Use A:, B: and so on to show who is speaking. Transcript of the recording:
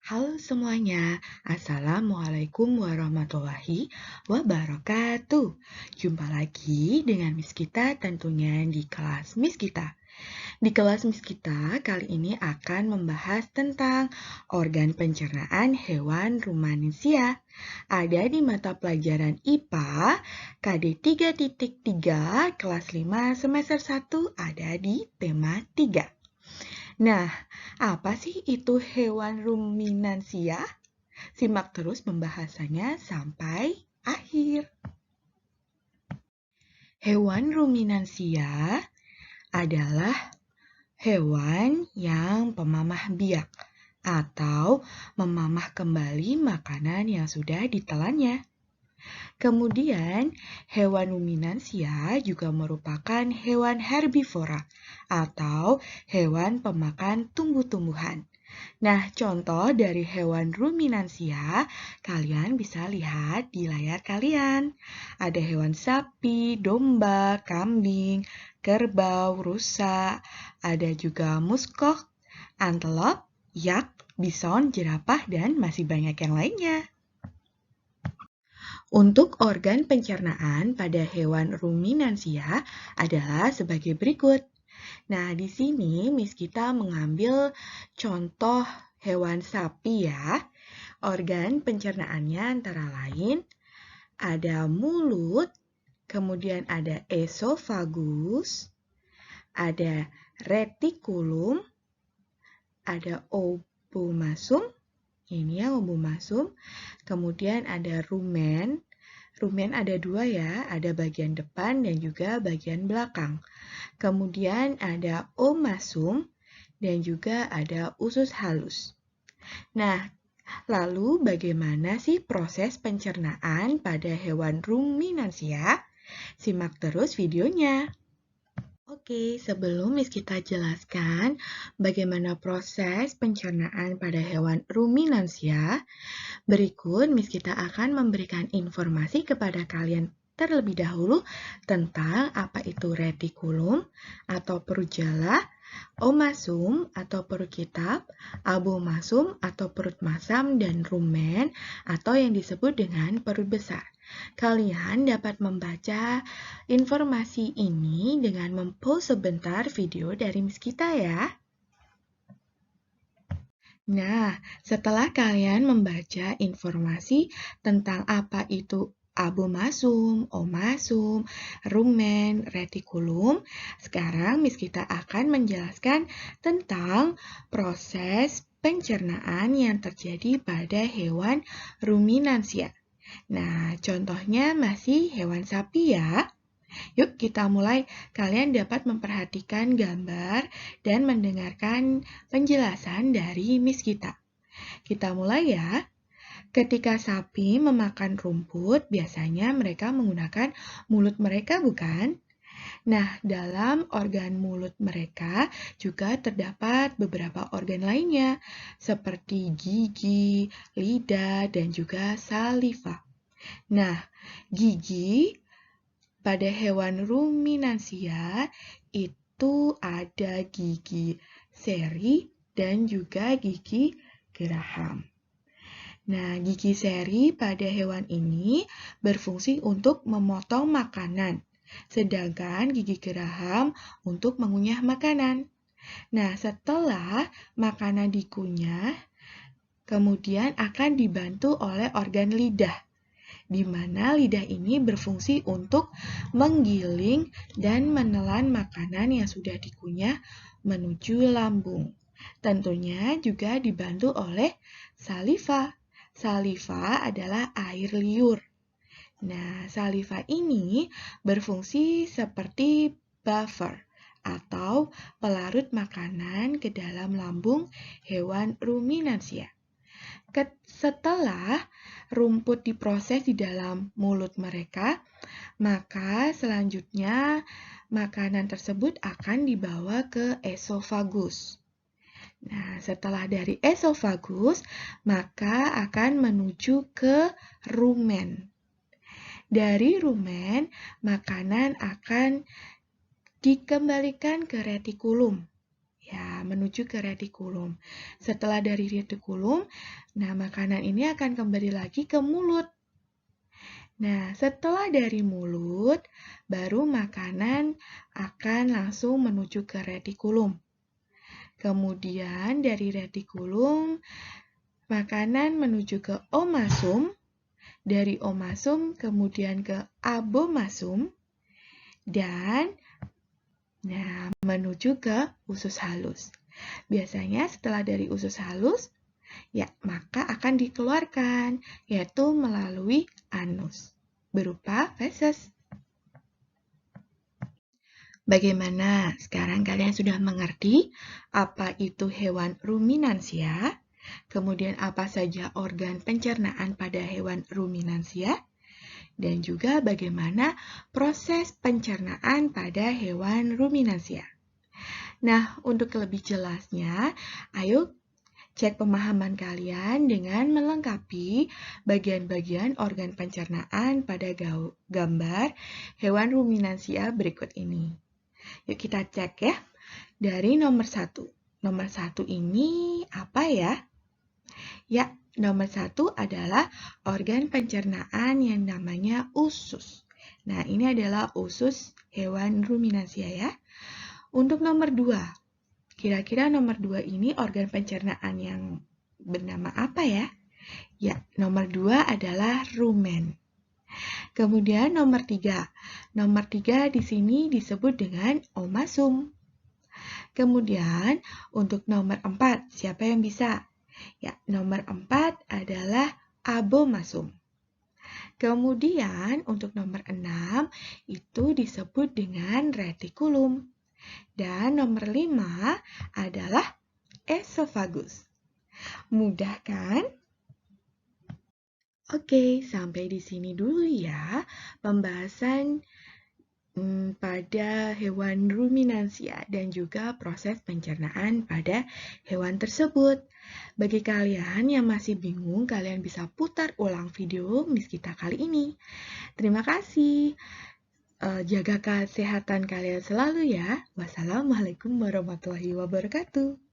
A: Halo semuanya, Assalamualaikum warahmatullahi wabarakatuh. Jumpa lagi dengan Miss kita tentunya di kelas Miss kita. Di kelas Miss kita kali ini akan membahas tentang organ pencernaan hewan rumanesia. Ada di mata pelajaran IPA KD 3.3 kelas 5 semester 1 ada di tema 3. Nah, apa sih itu hewan ruminansia? Simak terus pembahasannya sampai akhir. Hewan ruminansia adalah hewan yang pemamah biak atau memamah kembali makanan yang sudah ditelannya. Kemudian, hewan ruminansia juga merupakan hewan herbivora atau hewan pemakan tumbuh-tumbuhan. Nah, contoh dari hewan ruminansia, kalian bisa lihat di layar kalian. Ada hewan sapi, domba, kambing, kerbau, rusa, ada juga muskok, antelop, yak, bison, jerapah, dan masih banyak yang lainnya. Untuk organ pencernaan pada hewan ruminansia adalah sebagai berikut. Nah, di sini Miss kita mengambil contoh hewan sapi ya. Organ pencernaannya antara lain ada mulut, kemudian ada esofagus, ada retikulum, ada obomasum, ini ya obomasum, kemudian ada rumen. Rumen ada dua ya, ada bagian depan dan juga bagian belakang. Kemudian ada omasum dan juga ada usus halus. Nah, lalu bagaimana sih proses pencernaan pada hewan ruminansia? Simak terus videonya. Oke, sebelum Miss kita jelaskan bagaimana proses pencernaan pada hewan ruminansia, berikut Miss kita akan memberikan informasi kepada kalian terlebih dahulu tentang apa itu retikulum atau perut jala, omasum atau perut kitab, abomasum atau perut masam, dan rumen atau yang disebut dengan perut besar. Kalian dapat membaca informasi ini dengan mempause sebentar video dari Miss kita ya. Nah, setelah kalian membaca informasi tentang apa itu abomasum, omasum, rumen, retikulum, sekarang Miss kita akan menjelaskan tentang proses pencernaan yang terjadi pada hewan ruminansia. Nah, contohnya masih hewan sapi ya. Yuk kita mulai. Kalian dapat memperhatikan gambar dan mendengarkan penjelasan dari Miss kita. Kita mulai ya. Ketika sapi memakan rumput, biasanya mereka menggunakan mulut mereka, bukan? Nah, dalam organ mulut mereka juga terdapat beberapa organ lainnya, seperti gigi, lidah, dan juga saliva. Nah, gigi pada hewan ruminansia itu ada gigi seri dan juga gigi geraham. Nah, gigi seri pada hewan ini berfungsi untuk memotong makanan, sedangkan gigi geraham untuk mengunyah makanan. Nah, setelah makanan dikunyah, kemudian akan dibantu oleh organ lidah, di mana lidah ini berfungsi untuk menggiling dan menelan makanan yang sudah dikunyah menuju lambung. Tentunya juga dibantu oleh saliva. Saliva adalah air liur. Nah, saliva ini berfungsi seperti buffer atau pelarut makanan ke dalam lambung hewan ruminansia. Setelah rumput diproses di dalam mulut mereka, maka selanjutnya makanan tersebut akan dibawa ke esofagus. Nah, setelah dari esofagus, maka akan menuju ke rumen. Dari rumen, makanan akan dikembalikan ke retikulum. ya menuju ke retikulum. Setelah dari retikulum, nah makanan ini akan kembali lagi ke mulut. Nah, setelah dari mulut, baru makanan akan langsung menuju ke retikulum. Kemudian dari retikulum, makanan menuju ke omasum, dari omasum kemudian ke abomasum, dan menuju ke usus halus. Biasanya setelah dari usus halus, ya maka akan dikeluarkan, yaitu melalui anus, berupa feses. Bagaimana? Sekarang kalian sudah mengerti apa itu hewan ruminansia? Kemudian apa saja organ pencernaan pada hewan ruminansia? Dan juga bagaimana proses pencernaan pada hewan ruminansia. Nah, untuk lebih jelasnya, ayo cek pemahaman kalian dengan melengkapi bagian-bagian organ pencernaan pada gambar hewan ruminansia berikut ini. Yuk kita cek ya. Dari nomor 1. Nomor 1 ini apa ya? Ya, nomor 1 adalah organ pencernaan yang namanya usus. Nah, ini adalah usus hewan ruminansia ya. Untuk nomor 2, kira-kira nomor 2 ini organ pencernaan yang bernama apa ya? Ya, nomor 2 adalah rumen. Kemudian nomor 3. Nomor 3 di sini disebut dengan omasum. Kemudian untuk nomor 4, siapa yang bisa? Ya, nomor 4 adalah abomasum. Kemudian untuk nomor 6 itu disebut dengan retikulum. Dan nomor 5 adalah esofagus. Mudah kan? Oke, sampai di sini dulu ya pembahasan pada hewan ruminansia dan juga proses pencernaan pada hewan tersebut. Bagi kalian yang masih bingung, kalian bisa putar ulang video Miss kita kali ini. Terima kasih. Jaga kesehatan kalian selalu ya. Wassalamualaikum warahmatullahi wabarakatuh.